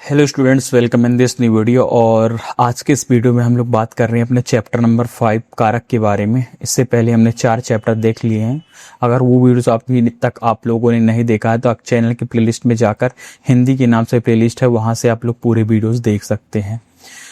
Hello students, welcome in this new video. और आज के इस वीडियो में हम लोग बात कर रहे हैं अपने चैप्टर नंबर 5 कारक के बारे में। इससे पहले हमने 4 चैप्टर देख लिए हैं। अगर वो वीडियोस अभी तक आप लोगों ने नहीं देखा है तो आप चैनल की प्लेलिस्ट में जाकर हिंदी के नाम से प्लेलिस्ट है, वहाँ से आप लोग पूरे वीडियोज़ देख सकते हैं।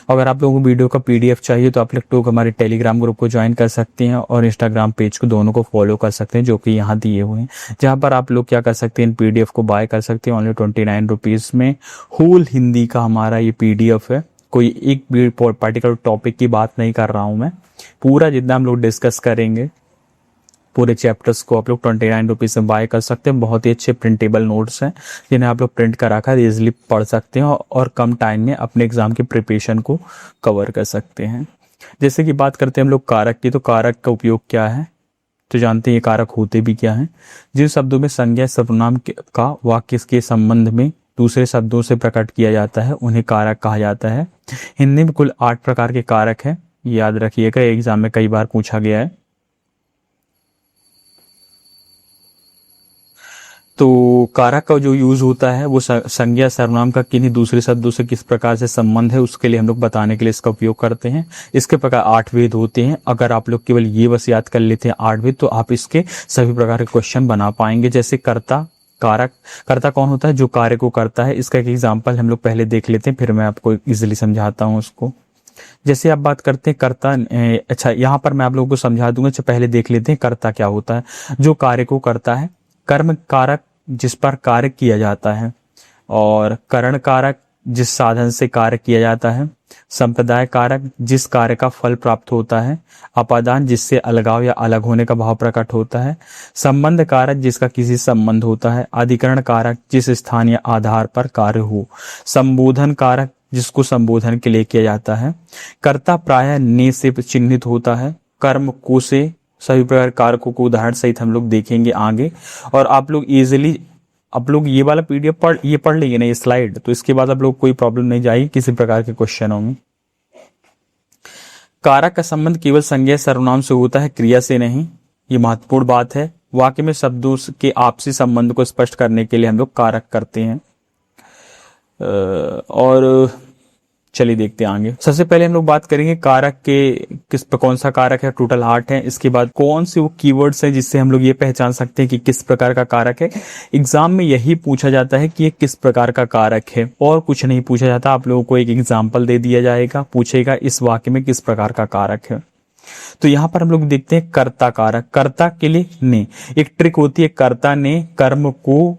अगर आप लोगों को वीडियो का PDF चाहिए तो आप लोग हमारे टेलीग्राम ग्रुप को ज्वाइन कर सकते हैं और इंस्टाग्राम पेज को दोनों को फॉलो कर सकते हैं, जो कि यहाँ दिए हुए हैं, जहाँ पर आप लोग क्या कर सकते हैं, इन PDF को बाय कर सकते हैं। ओनली 29 रुपीज़ में होल हिंदी का हमारा ये PDF है। कोई एक भी पर्टिकुलर टॉपिक की बात नहीं कर रहा हूँ मैं, पूरा जितना हम लोग डिस्कस करेंगे पूरे चैप्टर्स को आप लोग 29 रुपीज़ में बाय कर सकते हैं। बहुत ही अच्छे प्रिंटेबल नोट्स हैं जिन्हें आप लोग प्रिंट करा कर ईजिली पढ़ सकते हैं और कम टाइम में अपने एग्जाम की प्रिपरेशन को कवर कर सकते हैं। जैसे कि बात करते हैं हम लोग कारक की, तो कारक का उपयोग क्या है तो जानते हैं ये कारक होते भी क्या हैं। जिन शब्दों में संज्ञा सर्वनाम का वाक्य के संबंध में दूसरे शब्दों से प्रकट किया जाता है उन्हें कारक कहा जाता है। हिंदी में कुल 8 प्रकार के कारक हैं, याद रखिएगा, एग्जाम में कई बार पूछा गया है। तो कारक का जो यूज होता है वो संज्ञा सर्वनाम का किन्हीं दूसरे शब्दों से किस प्रकार से संबंध है उसके लिए हम लोग बताने के लिए इसका उपयोग करते हैं। इसके प्रकार 8 भेद होते हैं। अगर आप लोग केवल ये बस याद कर लेते हैं 8 भेद, तो आप इसके सभी प्रकार के क्वेश्चन बना पाएंगे। जैसे कर्ता, कारक, कर्ता कौन होता है, जो कार्य को करता है। इसका एक एग्जाम्पल हम लोग पहले देख लेते हैं, फिर मैं आपको इजिली समझाता हूँ उसको। जैसे आप बात करते हैं कर्ता, अच्छा यहाँ पर मैं आप लोगों को समझा दूंगा। अच्छा पहले देख लेते हैं कर्ता क्या होता है। जो कार्य को करता है, कर्म कारक जिस पर कार्य किया जाता है, और करण कारक जिस साधन से कार्य किया जाता है, संप्रदाय कारक जिस कार्य का फल प्राप्त होता है, अपादान जिससे अलगाव या अलग होने का भाव प्रकट होता है, संबंध कारक जिसका किसी संबंध होता है, अधिकरण कारक जिस स्थान या आधार पर कार्य हो, संबोधन कारक जिसको संबोधन के लिए किया जाता है। कर्ता प्रायः ने से चिन्हित होता है। कर्म को से सभी प्रकार कारकों को उदाहरण सहित हम लोग देखेंगे आगे। और आप लोग इजीली आप लोग ये वाला PDF पढ़ लेंगे ना, ये स्लाइड, तो इसके बाद आप लोग कोई प्रॉब्लम नहीं जाएगी किसी प्रकार के क्वेश्चनों में। कारक का संबंध केवल संज्ञा सर्वनाम से होता है, क्रिया से नहीं। ये महत्वपूर्ण बात है। वाक्य में शब्दों के आपसी संबंध को स्पष्ट करने के लिए हम लोग कारक करते हैं। और चलिए देखते हैं आगे। सबसे पहले हम लोग बात करेंगे कारक के कौन सा कारक है। टोटल 8 है। इसके बाद कौन से वो कीवर्ड्स हैं जिससे हम लोग ये पहचान सकते हैं कि किस प्रकार का कारक है। एग्जाम में यही पूछा जाता है कि ये किस प्रकार का कारक है, और कुछ नहीं पूछा जाता। आप लोगों को एक एग्जाम्पल दे दिया जाएगा, पूछेगा इस वाक्य में किस प्रकार का कारक है। तो यहाँ पर हम लोग देखते हैं कर्ता कारक। कर्ता के लिए ने एक ट्रिक होती है। कर्ता ने कर्म को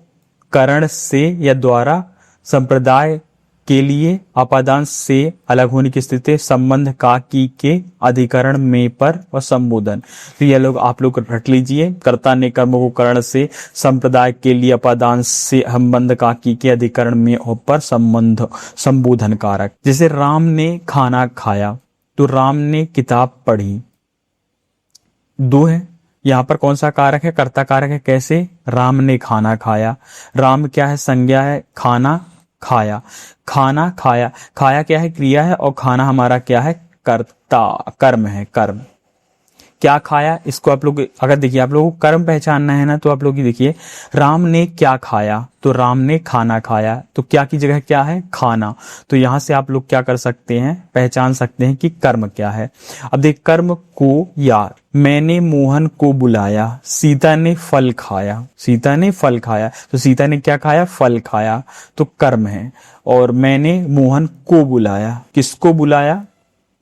करण से या द्वारा, संप्रदाय के लिए अपादान से अलग होने की स्थिति, संबंध का की के अधिकरण में पर और संबोधन। तो ये लोग आप लोग रट लीजिए। कर्ता ने कर्म को करण से, संप्रदाय के लिए अपादान से, संबंध का की के अधिकरण में और पर संबोधन कारक। जैसे राम ने खाना खाया, तो राम ने किताब पढ़ी। 2 है। यहाँ पर कौन सा कारक है, कर्ता कारक है। कैसे, राम ने खाना खाया। राम क्या है, संज्ञा है। खाना खाया, खाना खाया, खाया क्या है, क्रिया है, और खाना हमारा क्या है, कर्ता, कर्म है, कर्म। क्या खाया, इसको आप लोग अगर देखिए, आप लोगों को कर्म पहचानना है ना, तो आप लोग देखिए राम ने क्या खाया, तो राम ने खाना खाया, तो क्या की जगह क्या है, खाना। तो यहां से आप लोग क्या कर सकते हैं, पहचान सकते हैं कि कर्म क्या है। अब देख, कर्म को यार, मैंने मोहन को बुलाया, सीता ने फल खाया। सीता ने फल खाया, तो सीता ने क्या खाया, फल खाया, तो कर्म है। और मैंने मोहन को बुलाया, किसको बुलाया,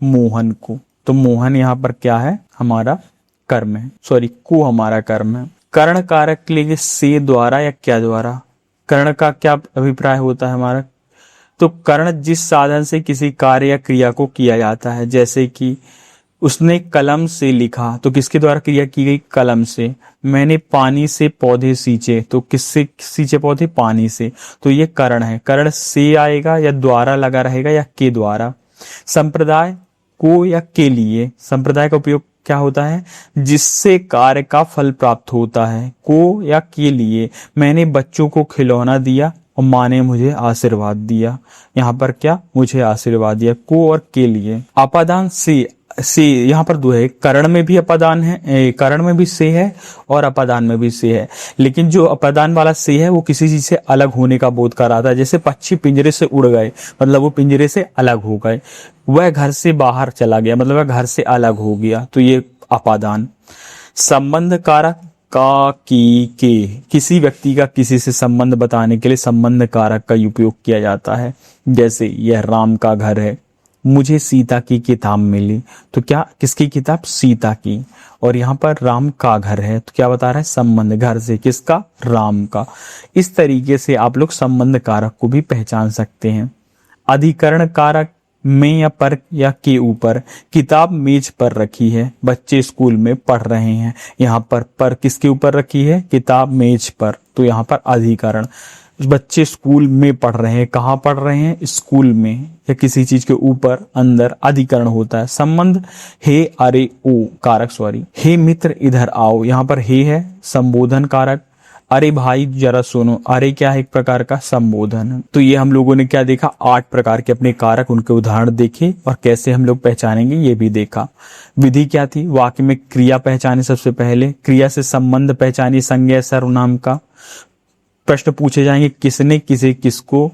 मोहन को, तो मोहन यहाँ पर क्या है, हमारा कर्म है। सॉरी, को हमारा कर्म है। कर्ण कारक के लिए से द्वारा या क्या द्वारा, कर्ण का क्या अभिप्राय होता है हमारा, तो कर्ण जिस साधन से किसी कार्य या क्रिया को किया जाता है। जैसे कि उसने कलम से लिखा, तो किसके द्वारा क्रिया की गई, कलम से। मैंने पानी से पौधे सींचे, तो किससे सींचे पौधे, पानी से, तो ये कर्ण है। कर्ण से आएगा या द्वारा लगा रहेगा या के द्वारा। संप्रदाय को या के लिए, संप्रदाय का उपयोग क्या होता है, जिससे कार्य का फल प्राप्त होता है। को या के लिए, मैंने बच्चों को खिलौना दिया, और माँ ने मुझे आशीर्वाद दिया। यहाँ पर क्या, मुझे आशीर्वाद दिया। को और के लिए अपादान से यहाँ पर दो है, करण में भी अपादान है, करण में भी से है और अपादान में भी से है। लेकिन जो अपादान वाला से है वो किसी चीज से अलग होने का बोध कर रहा था। जैसे पक्षी पिंजरे से उड़ गए, मतलब वो पिंजरे से अलग हो गए। वह घर से बाहर चला गया, मतलब वह घर से अलग हो गया, तो ये अपादान। संबंध कारक का, की, के, किसी व्यक्ति का किसी से संबंध बताने के लिए संबंध कारक का उपयोग किया जाता है। जैसे यह राम का घर है, मुझे सीता की किताब मिली, तो क्या, किसकी किताब, सीता की। और यहाँ पर राम का घर है, तो क्या बता रहा है, संबंध, घर से किसका, राम का। इस तरीके से आप लोग संबंध कारक को भी पहचान सकते हैं। अधिकरण कारक में या पर या के ऊपर, किताब मेज पर रखी है, बच्चे स्कूल में पढ़ रहे हैं। यहाँ पर किसके ऊपर रखी है, किताब मेज पर, तो यहाँ पर अधिकरण। बच्चे स्कूल में पढ़ रहे हैं, कहाँ पढ़ रहे हैं, स्कूल में, या किसी चीज के ऊपर, अंदर, अधिकरण होता है। संबंध हे, अरे, ओ कारक, सॉरी, हे मित्र इधर आओ, यहाँ पर हे है संबोधन कारक। अरे भाई जरा सुनो, अरे क्या है, एक प्रकार का संबोधन। तो ये हम लोगों ने क्या देखा, 8 प्रकार के अपने कारक, उनके उदाहरण देखे और कैसे हम लोग पहचानेंगे ये भी देखा। विधि क्या थी, वाक्य में क्रिया पहचाने, सबसे पहले क्रिया से संबंध पहचानिए, संज्ञा सर्वनाम का। प्रश्न पूछे जाएंगे, किसने, किसे, किसको,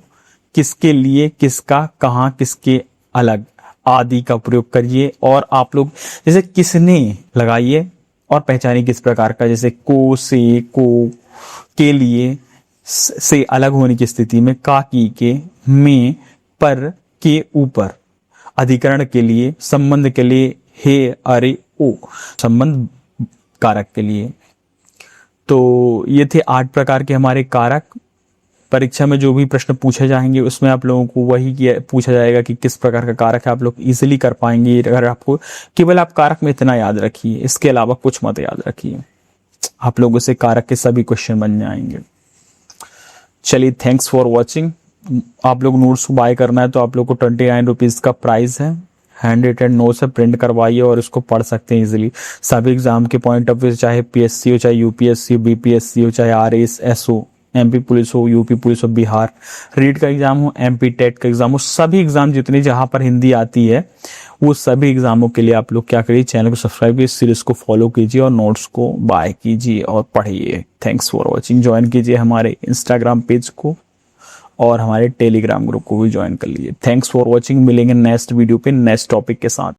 किसके लिए, किसका, कहाँ, किसके, अलग आदि का प्रयोग करिए। और आप लोग जैसे किसने लगाइए और पहचानिए किस प्रकार का, जैसे को, से, को, के लिए, से अलग होने की स्थिति में, का, की, के, में, पर, के ऊपर, अधिकरण के लिए, संबंध के लिए हे, अरे, ओ, संबंध कारक के लिए। तो ये थे 8 प्रकार के हमारे कारक। परीक्षा में जो भी प्रश्न पूछे जाएंगे उसमें आप लोगों को वही पूछा जाएगा कि किस प्रकार का कारक है, आप लोग इजीली कर पाएंगे अगर आपको केवल आप कारक में इतना याद रखिए, इसके अलावा कुछ मत याद रखिए, आप लोगों से कारक के सभी क्वेश्चन बन जाएंगे। चलिए, थैंक्स फॉर वॉचिंग। आप लोग नोट्स को बाय करना है तो आप लोग को 29 रुपीज का प्राइस है, हैंड रिटन नोट्स है, प्रिंट करवाइए और इसको पढ़ सकते हैं इजीली। सभी एग्जाम के पॉइंट ऑफ व्यू, चाहे पीएससी हो, चाहे यूपीएससी, बीपीएससी हो, चाहे आरएस, एसओ, एमपी पुलिस हो, यूपी पुलिस हो, बिहार रीड का एग्जाम हो, एमपी टेट का एग्जाम हो, सभी एग्जाम जितने जहां पर हिंदी आती है वो सभी एग्जामों के लिए आप लोग क्या करिए, चैनल को सब्सक्राइब कीजिए, सीरीज को फॉलो कीजिए और नोट्स को बाय कीजिए और पढ़िए। Thanks for watching. ज्वाइन कीजिए हमारे इंस्टाग्राम पेज को और हमारे टेलीग्राम ग्रुप को भी ज्वाइन कर लीजिए। Thanks for watching. मिलेंगे नेक्स्ट वीडियो पे नेक्स्ट टॉपिक के साथ।